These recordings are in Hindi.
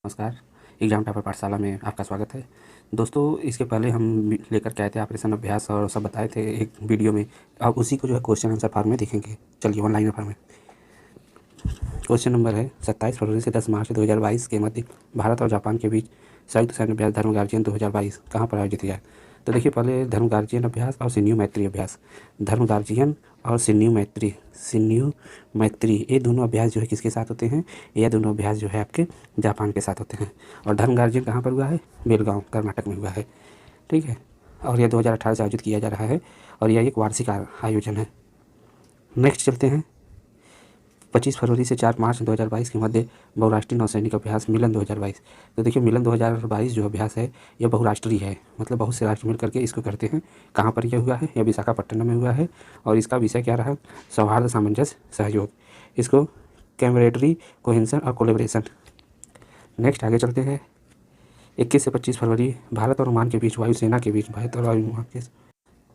नमस्कार। एग्जाम टॉपर पाठशाला में आपका स्वागत है। दोस्तों, इसके पहले हम लेकर के आए थे ऑपरेशन अभ्यास और सब बताए थे एक वीडियो में। अब उसी को जो है क्वेश्चन आंसर फॉर्म में देखेंगे। चलिए ऑनलाइन फॉर्म में क्वेश्चन नंबर है 27 फरवरी से 10 मार्च 2022 के मध्य भारत और जापान के बीच संयुक्त सैन्य अभ्यास धर्म गार्जियन 2022 कहाँ पर आयोजित किया है। तो देखिए, पहले धर्म गार्जियन अभ्यास और सिन्यू मैत्री अभ्यास। धर्म गार्जियन और सिन्यू मैत्री ये दोनों अभ्यास जो है किसके साथ होते हैं? ये दोनों अभ्यास जो है आपके जापान के साथ होते हैं। और धर्म गार्जियन कहाँ पर हुआ है? बेलगांव कर्नाटक में हुआ है। ठीक है, और यह 2018 से आयोजित किया जा रहा है और यह एक वार्षिक आयोजन है। नेक्स्ट चलते हैं 25 फरवरी से 4 मार्च 2022 के मध्य बहुराष्ट्रीय नौसैनिक अभ्यास मिलन 2022। तो देखिए, मिलन 2022 जो अभ्यास है यह बहुराष्ट्रीय है, मतलब बहुत से राष्ट्र मिल करके इसको करते हैं। कहाँ पर यह हुआ है? यह विशाखापट्टनम में हुआ है और इसका विषय क्या रहा? सौहार्द, सामंजस्य, सहयोग। इसको कैमरेडरी, कोहेंसन और कोलेब्रेशन। नेक्स्ट आगे चलते हैं 21 से 25 फरवरी भारत और ओमान के बीच वायुसेना के बीच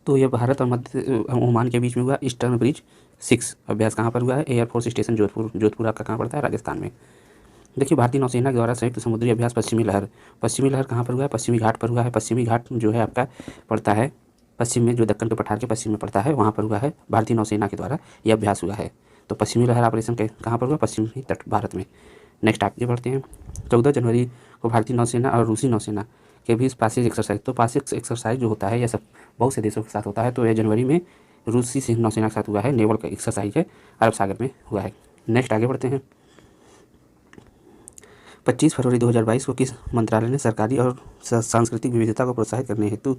तो यह भारत और मध्य ओमान के बीच में हुआ ईस्टर्न ब्रिज 6 अभ्यास। कहाँ पर हुआ है? एयरफोर्स स्टेशन जोधपुर आपका कहाँ पड़ता है? राजस्थान में। देखिए, भारतीय नौसेना के द्वारा संयुक्त समुद्री अभ्यास पश्चिमी लहर कहाँ पर हुआ है? पश्चिमी घाट पर हुआ है। पश्चिमी घाट जो है आपका पड़ता है पश्चिम में, जो दक्कन के पठार के पश्चिम में पड़ता है, वहाँ पर हुआ है। भारतीय नौसेना के द्वारा यह अभ्यास हुआ है। तो पश्चिमी लहर ऑपरेशन कहाँ पर हुआ? पश्चिमी तट भारत में। नेक्स्ट आगे बढ़ते हैं 14 जनवरी को भारतीय नौसेना और रूसी नौसेना के बीच पासिक एक्सरसाइज। तो पासिक एक्सरसाइज जो होता है यह सब बहुत से देशों के साथ होता है। तो यह जनवरी में रूसी नौसेना के साथ हुआ है। नेवल का एक्सरसाइज है, अरब सागर में हुआ है। नेक्स्ट आगे बढ़ते हैं 25 फरवरी 2022 को किस मंत्रालय ने सरकारी और सांस्कृतिक विविधता को प्रोत्साहित करने हेतु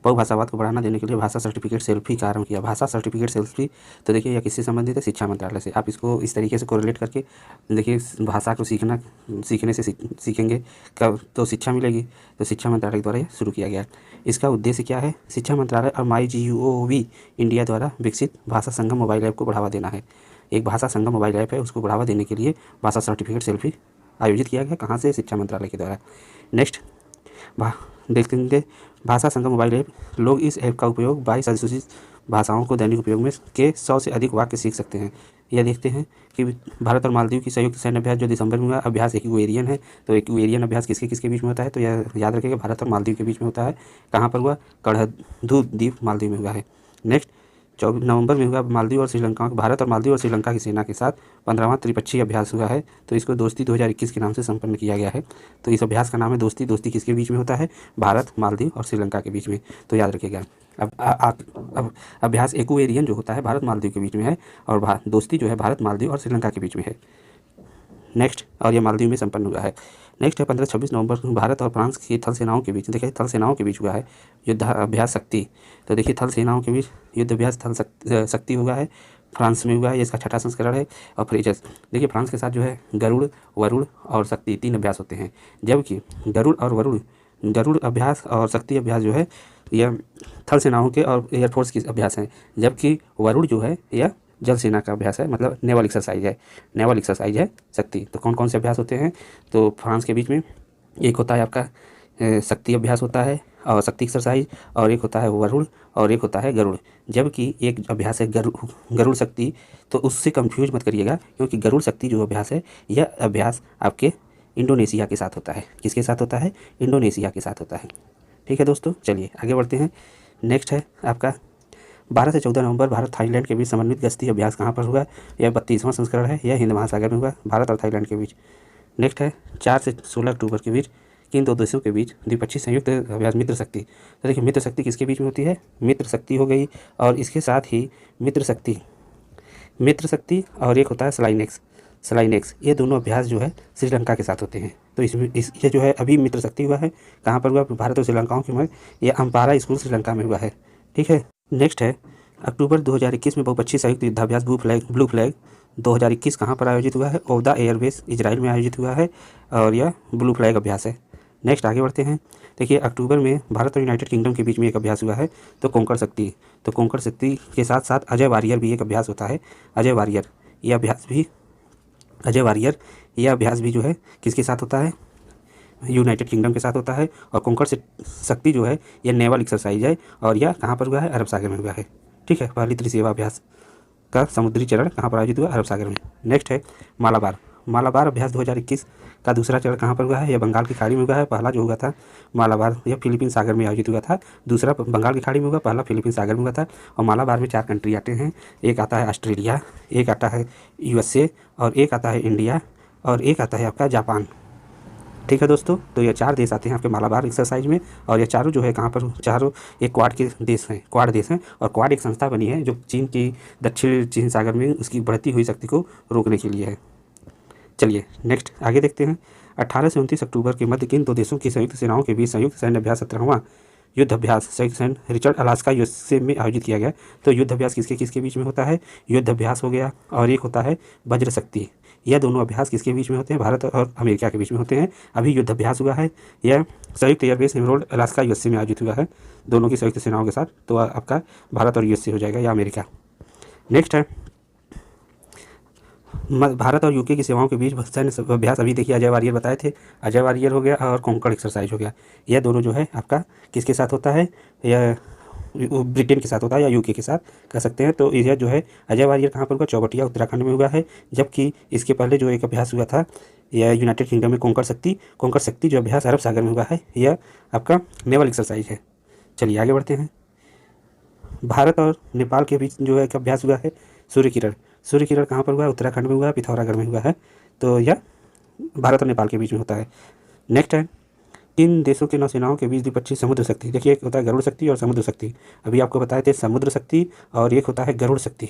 बहुभाषावाद को बढ़ावा देने के लिए भाषा सर्टिफिकेट सेल्फी का आरंभ किया? भाषा सर्टिफिकेट सेल्फी। तो देखिए, यह किससे संबंधित है? शिक्षा मंत्रालय से। आप इसको इस तरीके से कोरिलेट करके देखिए, भाषा को सीखने से सीखेंगे कब तो शिक्षा मिलेगी। तो शिक्षा मंत्रालय द्वारा यह शुरू किया गया। इसका उद्देश्य क्या है? शिक्षा मंत्रालय और MyGov इंडिया द्वारा विकसित भाषा संगम मोबाइल ऐप को बढ़ावा देना है। एक भाषा संगम मोबाइल ऐप है, उसको बढ़ावा देने के लिए भाषा सर्टिफिकेट सेल्फी आयोजित किया गया। कहाँ से? शिक्षा मंत्रालय के द्वारा। नेक्स्ट देखेंगे भाषा संगम मोबाइल ऐप। लोग इस ऐप का उपयोग 22 अनुसूचित भाषाओं को दैनिक उपयोग में के 100 से अधिक वाक्य सीख सकते हैं। यह देखते हैं कि भारत और मालदीव की संयुक्त सैन्य अभ्यास जो दिसंबर में हुआ अभ्यास इक्वेरियन है। तो इक्वेरियन अभ्यास किसके किसके बीच में होता है? तो यह याद रखिएगा, भारत और मालदीव के बीच में होता है। कहाँ पर हुआ? कड़हधु द्वीप मालदीव में हुआ है। नेक्स्ट 24 नवंबर में हुआ मालदीव और श्रीलंका, भारत और मालदीव और श्रीलंका की सेना के साथ 15वां त्रिपक्षीय अभ्यास हुआ है। तो इसको दोस्ती 2021 के नाम से संपन्न किया गया है। तो इस अभ्यास का नाम है दोस्ती। दोस्ती किसके बीच में होता है? भारत, मालदीव और श्रीलंका के बीच में। तो याद रखिएगा। अब अभ्यास इक्वेरियन जो होता है भारत मालदीव के बीच में है और दोस्ती जो है भारत, मालदीव और श्रीलंका के बीच में है। नेक्स्ट, और यह मालदीव में संपन्न हुआ है। नेक्स्ट है 15-26 नवंबर को भारत और फ्रांस की थल सेनाओं के बीच, देखिए थल सेनाओं के बीच हुआ है युद्ध अभ्यास शक्ति। तो देखिए, थल सेनाओं के बीच युद्ध अभ्यास थल शक्ति हुआ है, फ्रांस में हुआ है। इसका 6ठा संस्करण है। और फ्रेजस, देखिए फ्रांस के साथ जो है गरुड़, वरुण और शक्ति 3 अभ्यास होते हैं। जबकि गरुड़ अभ्यास और शक्ति अभ्यास जो है यह थल सेनाओं के और एयरफोर्स की अभ्यास हैं। जबकि वरुण जो है यह जल सेना का अभ्यास है, मतलब नेवल एक्सरसाइज है शक्ति। तो कौन कौन से अभ्यास होते हैं? तो फ्रांस के बीच में एक होता है आपका शक्ति अभ्यास होता है और शक्ति एक्सरसाइज, और एक होता है वरुण और एक होता है गरुड़। जबकि एक अभ्यास है गरुड़ शक्ति, तो उससे कंफ्यूज मत करिएगा, क्योंकि गरुड़ शक्ति जो अभ्यास है यह अभ्यास आपके इंडोनेशिया के साथ होता है। किसके साथ होता है? इंडोनेशिया के साथ होता है। ठीक है दोस्तों, चलिए आगे बढ़ते हैं। नेक्स्ट है आपका 12 से 14 नवंबर भारत थाईलैंड के बीच समन्वित गश्ती अभ्यास कहाँ पर हुआ? यह 32वां संस्करण है। यह हिंद महासागर में हुआ, भारत और थाईलैंड के बीच। नेक्स्ट है 4 से 16 अक्टूबर के बीच किन दो देशों के बीच द्विपक्षीय संयुक्त अभ्यास मित्र शक्ति। तो देखिए, मित्र शक्ति किसके बीच में होती है? मित्र शक्ति हो गई, और इसके साथ ही मित्र शक्ति और एक होता है स्लाइनेक्स। ये दोनों अभ्यास जो है श्रीलंका के साथ होते हैं। तो इसमें ये जो है अभी मित्र शक्ति हुआ है, कहाँ पर हुआ? भारत और श्रीलंकाओं के मध्य। यह अम्पारा स्कूल श्रीलंका में हुआ है। ठीक है। नेक्स्ट है अक्टूबर 2021 में बहुपक्षीय संयुक्त युद्धाभ्यास ब्लू फ्लैग 2021 कहाँ पर आयोजित हुआ है? ओहदा एयरबेस इजराइल में आयोजित हुआ है, और यह ब्लू फ्लैग अभ्यास है। नेक्स्ट आगे बढ़ते हैं। देखिए, अक्टूबर में भारत और यूनाइटेड किंगडम के बीच में एक अभ्यास हुआ है, तो कोंकण शक्ति के साथ साथ अजय वारियर भी एक अभ्यास होता है। अजय वारियर यह अभ्यास भी जो है किसके साथ होता है? यूनाइटेड किंगडम के साथ होता है। और कोंकण शक्ति जो है यह नेवल एक्सरसाइज है, और यह कहाँ पर हुआ है? अरब सागर में हुआ है। ठीक है, पहली त्रिसेवा अभ्यास का समुद्री चरण कहाँ पर आयोजित हुआ? अरब सागर में। नेक्स्ट है मालाबार मालाबार अभ्यास 2021 का दूसरा चरण कहाँ पर हुआ है? यह बंगाल की खाड़ी में हुआ है। पहला जो हुआ था मालाबार, यह फिलीपींस सागर में आयोजित हुआ था। दूसरा बंगाल की खाड़ी में हुआ, पहला फिलीपींस सागर में हुआ था। और मालाबार में 4 कंट्री आते हैं। एक आता है ऑस्ट्रेलिया, एक आता है USA, और एक आता है इंडिया, और एक आता है आपका जापान। ठीक है दोस्तों, तो ये 4 देश आते हैं आपके मालाबार एक्सरसाइज में। और ये चारों जो है कहाँ पर, चारों एक क्वाड के देश हैं, क्वाड देश हैं। और क्वाड एक संस्था बनी है जो चीन की दक्षिण चीन सागर में उसकी बढ़ती हुई शक्ति को रोकने के लिए है। चलिए नेक्स्ट आगे देखते हैं। 18 से 29 अक्टूबर के मध्य किन 2 देशों की संयुक्त सेनाओं के बीच संयुक्त सैन्य अभ्यास 17वां युद्ध अभ्यास संयुक्त सैन्य रिचर्ड अलास्का यूएसए में आयोजित किया गया? तो युद्ध अभ्यास किसके किसके बीच में होता है? युद्ध अभ्यास हो गया, और एक होता है वज्र शक्ति। यह दोनों अभ्यास किसके बीच में होते हैं? भारत और अमेरिका के बीच में होते हैं। अभी युद्ध अभ्यास हुआ है, यह संयुक्त एयरबेस एमरोल्ड अलास्का यूएसए में आयोजित हुआ है दोनों की संयुक्त सेनाओं के साथ। तो आपका भारत और यूएसए हो जाएगा या अमेरिका। नेक्स्ट है भारत और यूके की सेवाओं के बीच सैन्य अभ्यास। अभी देखिए अजय वारियर बताए थे, अजय वारियर हो गया और कोंकण एक्सरसाइज हो गया। यह दोनों जो है आपका किसके साथ होता है? यह ब्रिटेन के साथ होता है या यूके के साथ कह सकते हैं। तो यह जो है अजय वारियर कहाँ पर हुआ? चौबटिया उत्तराखंड में हुआ है। जबकि इसके पहले जो एक अभ्यास हुआ था यह यूनाइटेड किंगडम में कोंकण शक्ति जो अभ्यास अरब सागर में हुआ है, यह आपका नेवल एक्सरसाइज है। चलिए आगे बढ़ते हैं। भारत और नेपाल के बीच जो है एक अभ्यास हुआ है सूर्य किरण कहाँ पर हुआ है? उत्तराखंड में हुआ है, पिथौरागढ़ में हुआ है। तो यह भारत और नेपाल के बीच में होता है। नेक्स्ट है किन देशों के नौसेनाओं के बीच द्विपक्षीय समुद्र शक्ति। देखिए एक होता है गरुड़ शक्ति और समुद्र शक्ति। अभी आपको बताए थे समुद्र शक्ति, और एक होता है गरुड़ शक्ति।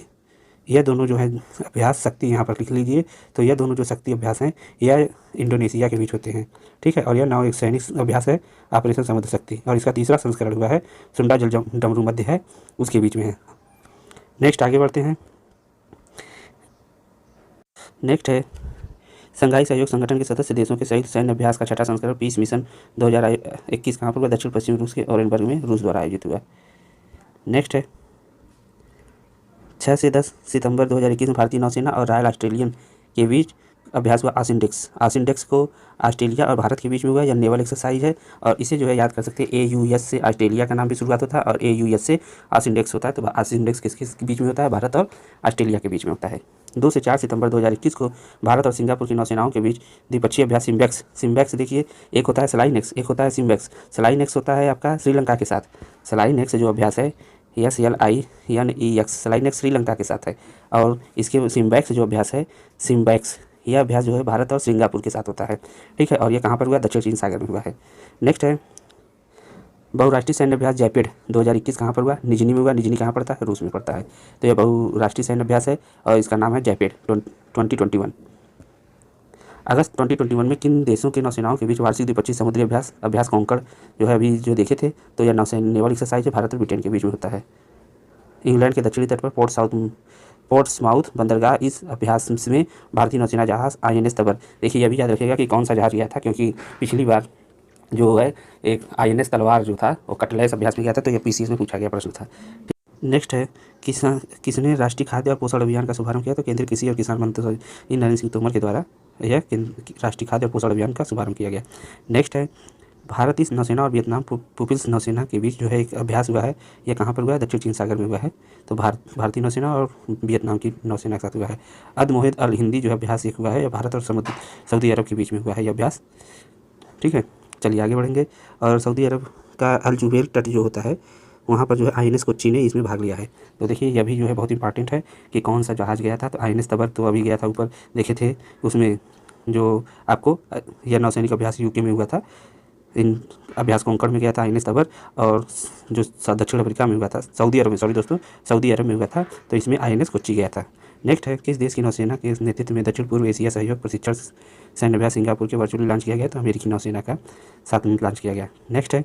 यह दोनों जो है अभ्यास शक्ति यहाँ पर लिख लीजिए। तो यह दोनों जो शक्ति अभ्यास हैं यह इंडोनेशिया के बीच होते हैं। ठीक है, और यह नौ एक सैनिक अभ्यास है ऑपरेशन समुद्र शक्ति, और इसका तीसरा संस्करण हुआ है सुंडा जल डमरू मध्य है उसके बीच में है। नेक्स्ट आगे बढ़ते हैं। नेक्स्ट है संघाई सहयोग संगठन के सदस्य देशों के संयुक्त सैन्य अभ्यास का 6ठा संस्करण पीस मिशन 2021 कहाँ पर हुआ? दक्षिण पश्चिम रूस के ओरेनबर्ग में रूस द्वारा आयोजित हुआ। नेक्स्ट है 6 से 10 सितंबर 2021 में भारतीय नौसेना और रॉयल ऑस्ट्रेलियन के बीच अभ्यास हुआ आसिंडेक्स को ऑस्ट्रेलिया और भारत के बीच में हुआ। यह नेवल एक्सरसाइज है, और इसे जो है याद कर सकते हैं AUS से ऑस्ट्रेलिया का नाम भी शुरुआत होता है और AUS से आसिंडेक्स होता है। तो आसिंडेक्स किसके बीच में होता है? भारत और ऑस्ट्रेलिया के बीच में होता है। 2 से 4 सितंबर 2021 को भारत और सिंगापुर की नौसेनाओं के बीच द्विपक्षीय अभ्यास सिम्बैक्स देखिए, एक होता है स्लाइनेक्स, एक होता है सिम्बैक्स। स्लाइनेक्स होता है आपका श्रीलंका के साथ। स्लाइनेक्स जो अभ्यास है SLINEX स्लाइनेक्स श्रीलंका के साथ है, और इसके सिम्बैक्स जो अभ्यास है सिम्बैक्स, यह अभ्यास जो है भारत और सिंगापुर के साथ होता है। ठीक है, और यह कहाँ पर हुआ? दक्षिण चीन सागर में हुआ है। नेक्स्ट है बहुराष्ट्रीय सैन्य अभ्यास जैपेड 2021 कहाँ पर हुआ? निजनी में हुआ। निजनी कहाँ पड़ता है? रूस में पड़ता है। तो यह बहुराष्ट्रीय सैन्य अभ्यास है और इसका नाम है जैपेड 2021। अगस्त 2021 में किन देशों के नौसेनाओं के बीच वार्षिक द्विपक्षीय समुद्री अभ्यास कोंकण जो है अभी जो देखे थे, तो यह नौसेना नेवल एक्सरसाइज है भारत और ब्रिटेन के बीच में होता है। इंग्लैंड के दक्षिणी तट पर पोर्ट्समाउथ बंदरगाह इस अभ्यास में भारतीय नौसेना जहाज INS तबर। देखिए यह भी याद रखिएगा कि कौन सा जहाज गया था, क्योंकि पिछली बार जो है एक INS तलवार जो था वो कटलेस अभ्यास में गया था, तो यह PCS में पूछा गया प्रश्न था। नेक्स्ट है किसने राष्ट्रीय खाद्य और पोषण अभियान का शुभारंभ किया? तो केंद्रीय कृषि और किसान मंत्री नरेंद्र सिंह तोमर के द्वारा यह राष्ट्रीय खाद्य और पोषण अभियान का शुभारंभ किया गया। नेक्स्ट है भारतीय नौसेना और वियतनाम पुपिल्स नौसेना के बीच जो है एक अभ्यास हुआ है, यह कहाँ पर हुआ है? दक्षिण चीन सागर में हुआ है। तो भारतीय नौसेना और वियतनाम की नौसेना के साथ हुआ है। अद मोहिद अल हिंदी जो अभ्यास एक हुआ है, यह भारत और सऊदी अरब के बीच में हुआ है यह अभ्यास। ठीक है, चलिए आगे बढ़ेंगे। और सऊदी अरब का अल जुबैर तट जो होता है वहाँ पर जो है INS कोच्चि ने इसमें भाग लिया है। तो देखिए यह भी जो है बहुत इंपॉर्टेंट है कि कौन सा जहाज़ गया था। तो INS तबर तो अभी गया था ऊपर देखे थे, उसमें जो आपको यह नौसैनिक अभ्यास UK में हुआ था। इन अभ्यास कोंकण में गया था INS तबर, और जो दक्षिण अफ्रीका में हुआ था सऊदी अरब में हुआ था, तो इसमें INS कोच्चि गया था। नेक्स्ट है किस देश की नौसेना के नेतृत्व में दक्षिण पूर्व एशिया सहयोग प्रशिक्षण सैन्य अभ्यास सिंगापुर के वर्चुअली लॉन्च किया गया? तो अमेरिकी नौसेना का साथ में लॉन्च किया गया। नेक्स्ट है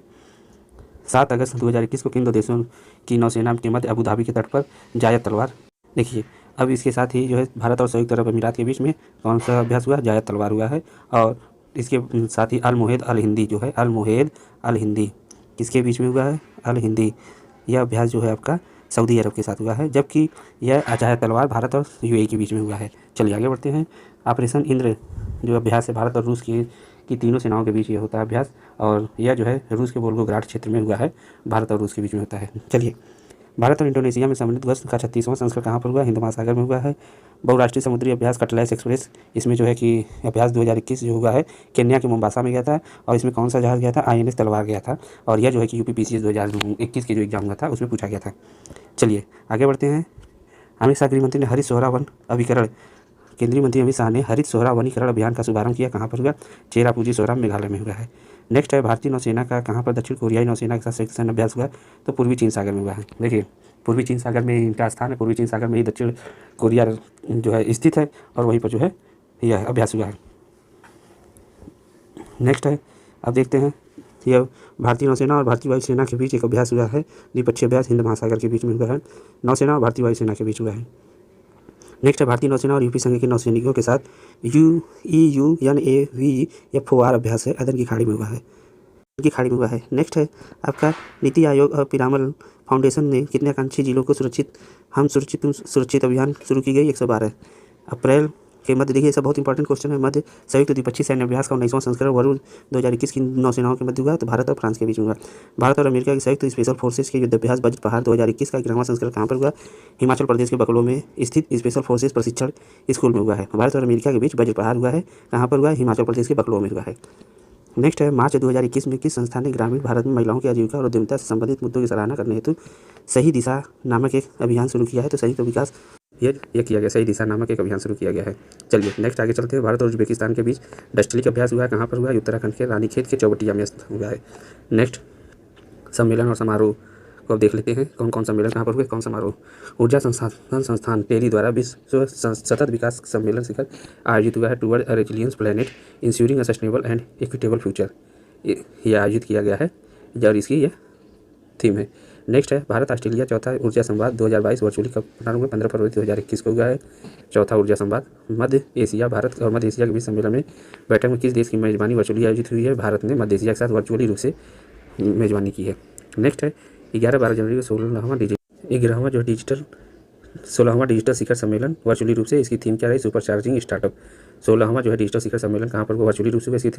7 अगस्त 2021 को किन 2 देशों की नौसेना के मध्य अबू धाबी के तट पर जायद तलवार। देखिए अब इसके साथ ही जो है भारत और संयुक्त अरब अमीरात के बीच में कौन सा अभ्यास हुआ? जायद तलवार हुआ है। और इसके साथ ही अल मोहेद अल हिंदी जो है, अल मोहेद अल हिंदी किसके बीच में हुआ है? अल हिंदी। यह अभ्यास जो है आपका सऊदी अरब के साथ हुआ है, जबकि यह जायद तलवार भारत और UAE के बीच में हुआ है। चलिए आगे बढ़ते हैं। ऑपरेशन इंद्र जो अभ्यास है भारत और रूस की तीनों सेनाओं के बीच ये होता है अभ्यास, और यह जो है रूस के वोल्गोग्राड क्षेत्र में हुआ है, भारत और रूस के बीच में होता है। चलिए भारत और इंडोनेशिया में समन्वित गश्त का 36वां संस्करण कहाँ पर हुआ? हिंद महासागर में हुआ है। बहुराष्ट्रीय समुद्री अभ्यास कटलाइस एक्सप्रेस, इसमें जो है कि अभ्यास 2021 जो हुआ है केन्या के मोम्बासा में गया था, और इसमें कौन सा जहाज़ गया था? INS तलवार गया था, और यह जो है कि UPPCS 2021 की जो एग्जाम हुआ था उसमें पूछा गया था। चलिए आगे बढ़ते हैं। अमित शाह गृह मंत्री ने हरित सोहरा वन अभिकरण, केंद्रीय मंत्री अमित शाह ने हरित सोहरा वनीकरण अभियान का शुभारंभ किया, कहाँ पर हुआ? चेरापूंजी सोहरा मेघालय में हुआ है। नेक्स्ट है भारतीय नौसेना का कहाँ पर दक्षिण कोरियाई नौसेना के साथ संयुक्त सैन्य अभ्यास हुआ? तो पूर्वी चीन सागर में हुआ है। देखिए पूर्वी चीन सागर में इनका स्थान है, पूर्वी चीन सागर में ही दक्षिण कोरिया जो है स्थित है, और वहीं पर जो है यह अभ्यास हुआ है। नेक्स्ट है, अब देखते हैं, यह भारतीय नौसेना और भारतीय वायुसेना के बीच एक अभ्यास हुआ है, द्विपक्षीय अभ्यास हिंद महासागर के बीच में हुआ है, नौसेना और भारतीय वायुसेना के बीच हुआ है। नेक्स्ट है भारतीय नौसेना और यूपी संघ के नौसैनिकों के साथ UEUNAVFOR FOR अभ्यास है, अदन की खाड़ी में हुआ है, नेक्स्ट है आपका नीति आयोग और पिरामल फाउंडेशन ने कितने आकांक्षी जिलों को सुरक्षित अभियान शुरू की गई? 112 अप्रैल के मध्य। देखिए ये सब बहुत इंपॉर्टेंट क्वेश्चन है। मध्य संयुक्त द्विपक्षीय सैन्य अभ्यास का 19वां संस्करण वर्ष 2021 की नौसेनाओं के मध्य हुआ, तो भारत और फ्रांस के बीच में हुआ। भारत और अमेरिका की संयुक्त स्पेशल फोर्सेस के युद्धाभ्यास वज्र पहाड़ 2021 का 11वां संस्करण कहाँ पर हुआ? हिमाचल प्रदेश के बकलो में स्थित स्पेशल फोर्सेस प्रशिक्षण स्कूल में हुआ है। भारत और अमेरिका के बीच वज्र पहाड़ हुआ है, कहाँ पर हुआ? हिमाचल प्रदेश के बकलो में हुआ है। नेक्स्ट है मार्च 2021 में किस संस्था ने ग्रामीण भारत में महिलाओं की आजीविका और उद्यमिता से संबंधित मुद्दों की सराहना करने हेतु सही दिशा नामक एक अभियान शुरू किया है? तो संयुक्त विकास ये किया गया, सही दिशा नामक एक अभियान शुरू किया गया है। चलिए नेक्स्ट आगे चलते हैं। भारत और उज्बेकिस्तान के बीच डस्टली का अभ्यास हुआ है, कहाँ पर हुआ है? उत्तराखंड के रानीखेत के चौबटिया में हुआ है। नेक्स्ट सम्मेलन और समारोह को अब देख लेते हैं, कौन कौन सम्मेलन कहाँ पर हुए, कौन समारोह? ऊर्जा संसाधन संस्थान टेली द्वारा विश्व सतत विकास सम्मेलन शिखर आयोजित हुआ है, toward a resilience planet ensuring a sustainable and equitable future, ये आयोजित किया गया है और इसकी यह थीम है। नेक्स्ट है भारत ऑस्ट्रेलिया चौथा ऊर्जा संवाद 2022 वर्चुअली कब प्रारंभ हुआ? 15 फरवरी 2021 को हुआ है चौथा ऊर्जा संवाद। मध्य एशिया, भारत और मध्य एशिया के बीच सम्मेलन में बैठक में किस देश की मेजबानी वर्चुअली आयोजित हुई है? भारत ने मध्य एशिया के साथ वर्चुअली रूप से मेजबानी की है। नेक्स्ट है 11-12 जनवरी को 16वां डिजिटल शिखर सम्मेलन वर्चुअली रूप से, इसकी थीम क्या रही? Super charging startup. 16वां जो है डिजिटल शिखर सम्मेलन कहाँ पर वर्चुअली रूप से, इसकी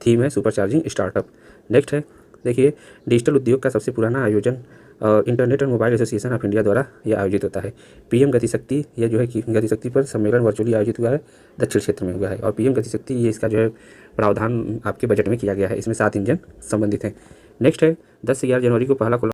थीम है सुपर चार्जिंग स्टार्टअप। नेक्स्ट है देखिए डिजिटल उद्योग का सबसे पुराना आयोजन इंटरनेट और मोबाइल एसोसिएशन ऑफ इंडिया द्वारा यह आयोजित होता है। PM गतिशक्ति, यह जो है कि गतिशक्ति पर सम्मेलन वर्चुअली आयोजित हुआ है, दक्षिण क्षेत्र में हुआ है। और PM गतिशक्ति ये इसका जो है प्रावधान आपके बजट में किया गया है, इसमें 7 इंजन संबंधित हैं। नेक्स्ट है 10 से 11 जनवरी को पहला